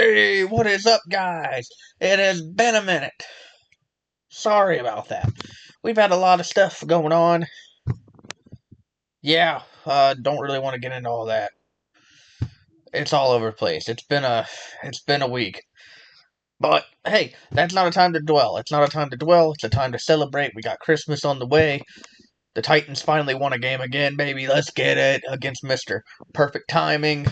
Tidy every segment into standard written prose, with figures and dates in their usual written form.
Hey, what is up, guys? It has been a minute. Sorry about that. We've had a lot of stuff going on. Yeah, don't really want to get into all that. It's all over the place. It's been a week. But hey, that's not a time to dwell. It's not a time to dwell. It's a time to celebrate. We got Christmas on the way. The Titans finally won a game again, baby. Let's get it against Mister Perfect Timing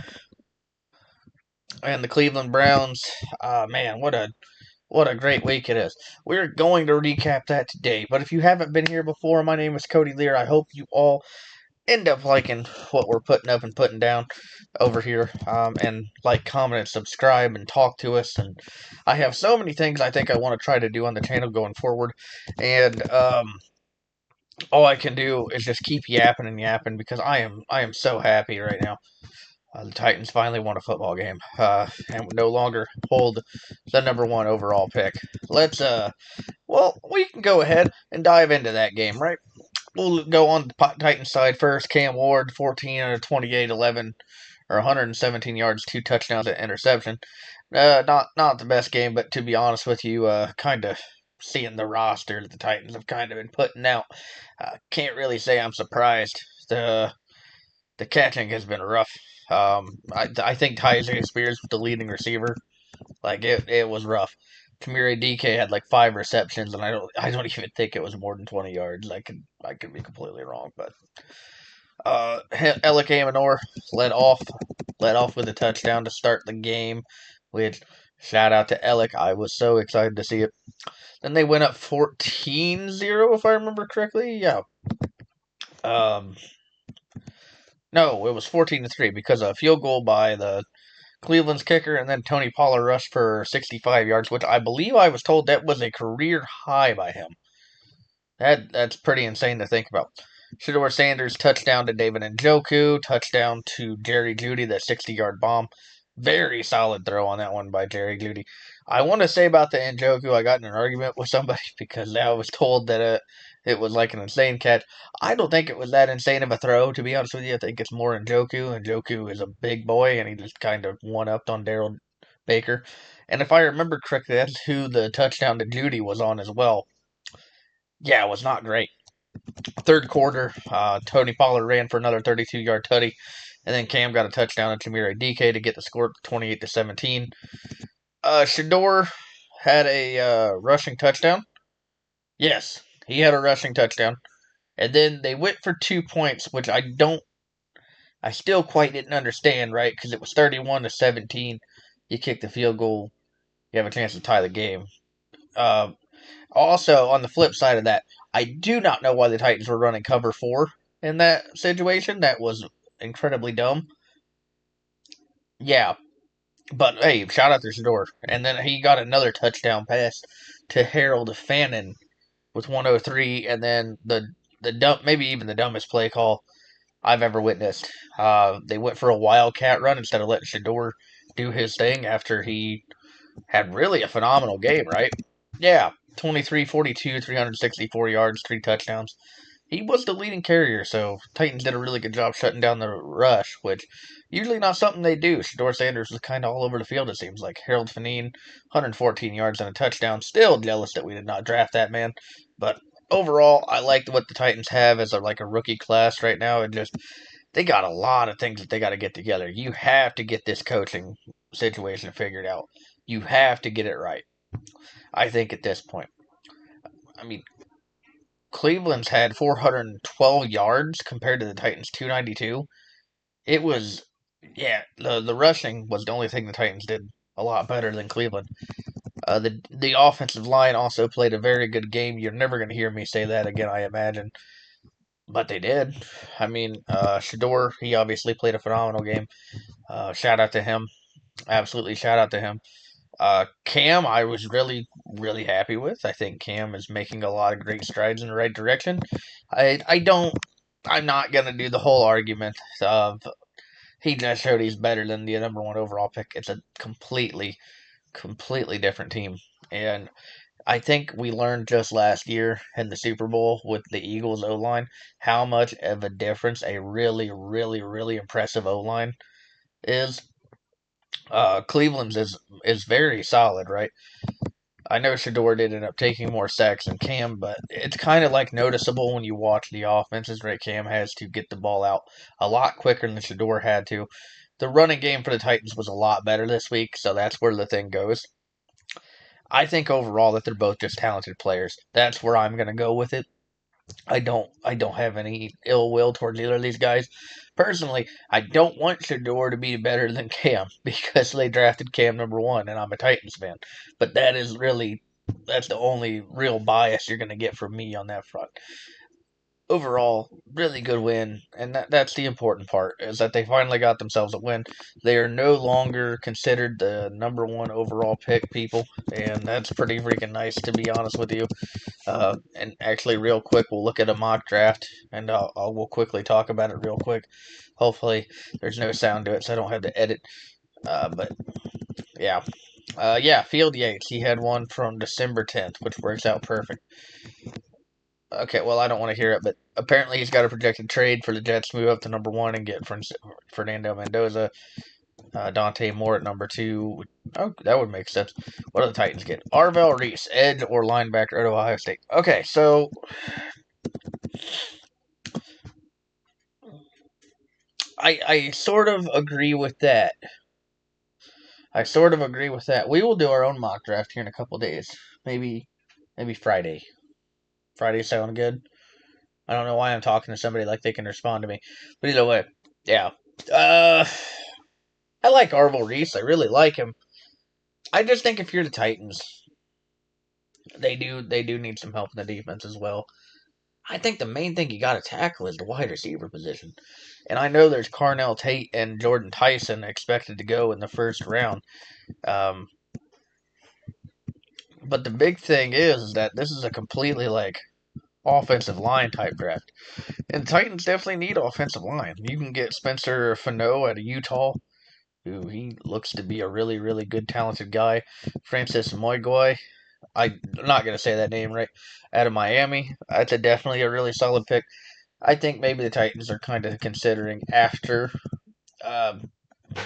and the Cleveland Browns. Man, what a great week it is. We're going to recap that today. But if you haven't been here before, my name is Cody Lear. I hope you all end up liking what we're putting up and putting down over here. And like, comment, and subscribe, and talk to us. And I have so many things I think I want to try to do on the channel going forward. And all I can do is just keep yapping and yapping because I am so happy right now. The Titans finally won a football game, and no longer hold the number one overall pick. Let's well, we can go ahead and dive into that game, right? We'll go on the Titans side first. Cam Ward, 14 out of 28, 11, or 117 yards, 2 touchdowns, and interception. Not the best game, but to be honest with you, kind of seeing the roster that the Titans have kind of been putting out, can't really say I'm surprised. The catching has been rough. I think Tyjae Spears was the leading receiver. Like it was rough. Tamir DK had like 5 receptions, and I don't even think it was more than 20 yards. I could be completely wrong, but Alec Amanor led off with a touchdown to start the game. Which shout out to Alec. I was so excited to see it. Then they went up 14-0, if I remember correctly. Yeah. Um, no, it was 14-3 because of a field goal by the Cleveland's kicker, and then Tony Pollard rushed for 65 yards, which I believe I was told that was a career high by him. That's pretty insane to think about. Shedeur Sanders touchdown to David Njoku, touchdown to Jerry Jeudy, that 60-yard bomb. Very solid throw on that one by Jerry Jeudy. I want to say about the Njoku, I got in an argument with somebody because I was told that it was like an insane catch. I don't think it was that insane of a throw, to be honest with you. I think it's more Njoku. Njoku is a big boy, and he just kind of one-upped on Daryl Baker. And if I remember correctly, that's who the touchdown to Jeudy was on as well. Yeah, it was not great. Third quarter, Tony Pollard ran for another 32-yard tutty, and then Cam got a touchdown to Tamir DK to get the score 28-17. Shedeur had a rushing touchdown. Yes, he had a rushing touchdown, and then they went for 2 points, which I still quite didn't understand, right? Because it was 31-17. You kick the field goal, you have a chance to tie the game. Also, on the flip side of that, I do not know why the Titans were running cover 4 in that situation. That was incredibly dumb. Yeah, but hey, shout out to Shedeur. And then he got another touchdown pass to Harold Fannin with 103, and then the dumb, maybe even the dumbest play call I've ever witnessed. They went for a wildcat run instead of letting Shedeur do his thing after he had really a phenomenal game, right? Yeah, 23, 42, 364 yards, 3 touchdowns. He was the leading carrier, so Titans did a really good job shutting down the rush, which usually not something they do. Shedeur Sanders was kind of all over the field, it seems like. Harold Fannin, 114 yards and a touchdown. Still jealous that we did not draft that man. But overall, I like what the Titans have as a rookie class right now. And just, they got a lot of things that they got to get together. You have to get this coaching situation figured out. You have to get it right. I think at this point. I mean, Cleveland's had 412 yards compared to the Titans' 292. It was, yeah, the rushing was the only thing the Titans did a lot better than Cleveland. The offensive line also played a very good game. You're never going to hear me say that again, I imagine. But they did. I mean, Shedeur, he obviously played a phenomenal game. Shout out to him. Absolutely shout out to him. Cam, I was really, really happy with. I think Cam is making a lot of great strides in the right direction. I'm not going to do the whole argument of he just showed he's better than the number one overall pick. It's a completely, completely different team. And I think we learned just last year in the Super Bowl with the Eagles O line how much of a difference a really, really, really impressive O line is. Cleveland's is very solid, right? I know Shedeur did end up taking more sacks than Cam, but it's kind of like noticeable when you watch the offenses, right? Cam has to get the ball out a lot quicker than Shedeur had to. The running game for the Titans was a lot better this week, so that's where the thing goes. I think overall that they're both just talented players. That's where I'm gonna go with it. I don't have any ill will towards either of these guys. Personally, I don't want Shedeur to be better than Cam because they drafted Cam number one, and I'm a Titans fan. But that's the only real bias you're gonna get from me on that front. Overall, really good win, and that's the important part is that they finally got themselves a win. They are no longer considered the number one overall pick, people, and that's pretty freaking nice to be honest with you. And actually, real quick, we'll look at a mock draft, and we'll quickly talk about it real quick. Hopefully, there's no sound to it, so I don't have to edit. But yeah, Field Yates. He had one from December 10th, which works out perfect. Okay, well, I don't want to hear it, but apparently he's got a projected trade for the Jets to move up to number one and get Fernando Mendoza, Dante Moore at number two. Oh, that would make sense. What do the Titans get? Arvell Reese, edge or linebacker at Ohio State. Okay, so I sort of agree with that. I sort of agree with that. We will do our own mock draft here in a couple days. Maybe Friday. Friday sound good? I don't know why I'm talking to somebody like they can respond to me. But either way, yeah. Uh, I like Arvell Reese. I really like him. I just think if you're the Titans, they do need some help in the defense as well. I think the main thing you got to tackle is the wide receiver position. And I know there's Carnell Tate and Jordan Tyson expected to go in the first round. Um, but the big thing is that this is a completely like offensive line type draft. And Titans definitely need offensive line. You can get Spencer Fano out of Utah, who he looks to be a really, really good, talented guy. Francis Moigoi, I'm not going to say that name right, out of Miami. That's definitely a really solid pick. I think maybe the Titans are kind of considering after, um,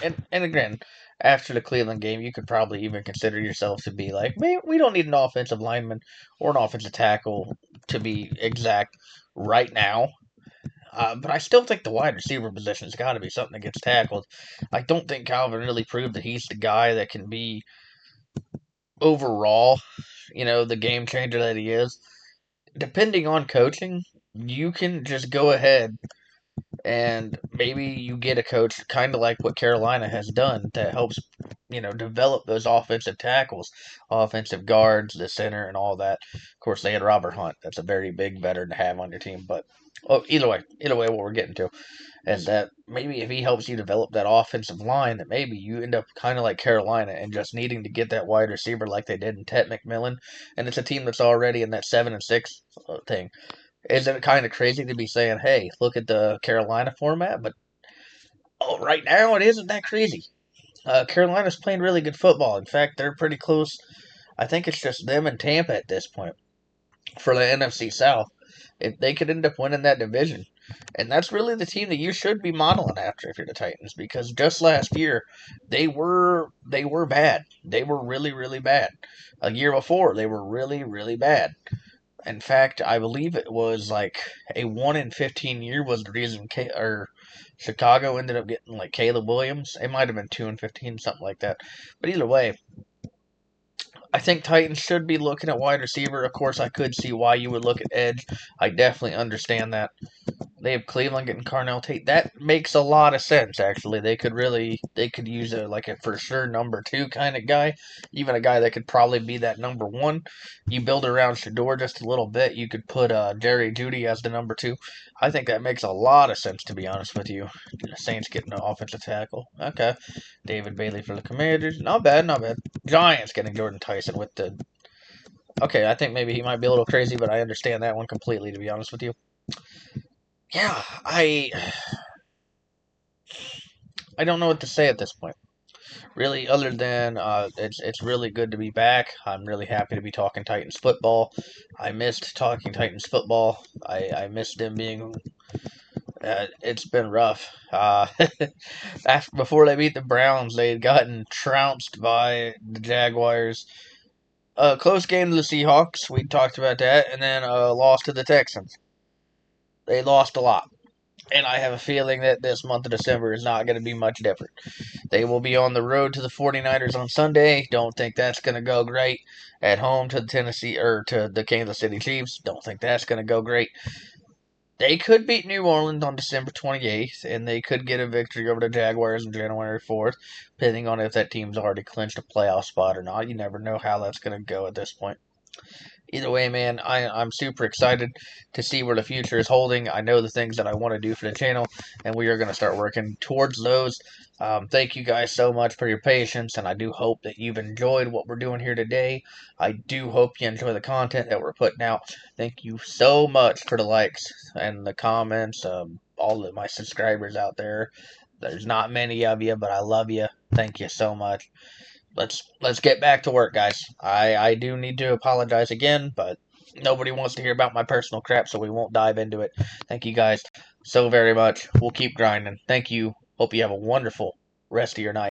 and again, after the Cleveland game, you could probably even consider yourself to be like, maybe we don't need an offensive lineman or an offensive tackle to be exact right now. But I still think the wide receiver position's got to be something that gets tackled. I don't think Calvin really proved that he's the guy that can be overall, the game changer that he is. Depending on coaching, you can just go ahead and maybe you get a coach kind of like what Carolina has done that helps, develop those offensive tackles, offensive guards, the center, and all that. Of course, they had Robert Hunt. That's a very big veteran to have on your team. But either way, what we're getting to is that maybe if he helps you develop that offensive line, that maybe you end up kind of like Carolina and just needing to get that wide receiver like they did in Ted McMillan, and it's a team that's already in that 7-6 thing. Isn't it kind of crazy to be saying, hey, look at the Carolina format? But right now, it isn't that crazy. Carolina's playing really good football. In fact, they're pretty close. I think it's just them and Tampa at this point for the NFC South. If they could end up winning that division. And that's really the team that you should be modeling after if you're the Titans, because just last year they were bad. They were really, really bad. A year before, they were really, really bad. In fact, I believe it was like a 1 in 15 year was the reason Chicago ended up getting like Caleb Williams. It might have been 2 in 15, something like that. But either way, I think Titans should be looking at wide receiver. Of course, I could see why you would look at edge. I definitely understand that. They have Cleveland getting Carnell Tate. That makes a lot of sense, actually. They could use a for sure number two kind of guy, even a guy that could probably be that number one. You build around Shedeur just a little bit. You could put Jerry Jeudy as the number two. I think that makes a lot of sense, to be honest with you. The Saints getting an offensive tackle. Okay. David Bailey for the Commanders. Not bad, not bad. Giants getting Jordan Tyson with the. Okay, I think maybe he might be a little crazy, but I understand that one completely, to be honest with you. Yeah, I don't know what to say at this point. Really, other than it's really good to be back. I'm really happy to be talking Titans football. I missed talking Titans football. I missed them being It's been rough. Before they beat the Browns, they had gotten trounced by the Jaguars. Close game to the Seahawks. We talked about that, and then lost to the Texans. They lost a lot. And I have a feeling that this month of December is not going to be much different. They will be on the road to the 49ers on Sunday. Don't think that's going to go great. At home to the Tennessee or to the Kansas City Chiefs. Don't think that's going to go great. They could beat New Orleans on December 28th, and they could get a victory over the Jaguars on January 4th, depending on if that team's already clinched a playoff spot or not. You never know how that's going to go at this point. Either way, man, I'm super excited to see where the future is holding. I know the things that I want to do for the channel, and we are going to start working towards those. Thank you guys so much for your patience, and I do hope that you've enjoyed what we're doing here today. I do hope you enjoy the content that we're putting out. Thank you so much for the likes and the comments, all of my subscribers out there. There's not many of you, but I love you. Thank you so much. Let's get back to work, guys. I do need to apologize again, but nobody wants to hear about my personal crap, so we won't dive into it. Thank you guys so very much. We'll keep grinding. Thank you. Hope you have a wonderful rest of your night.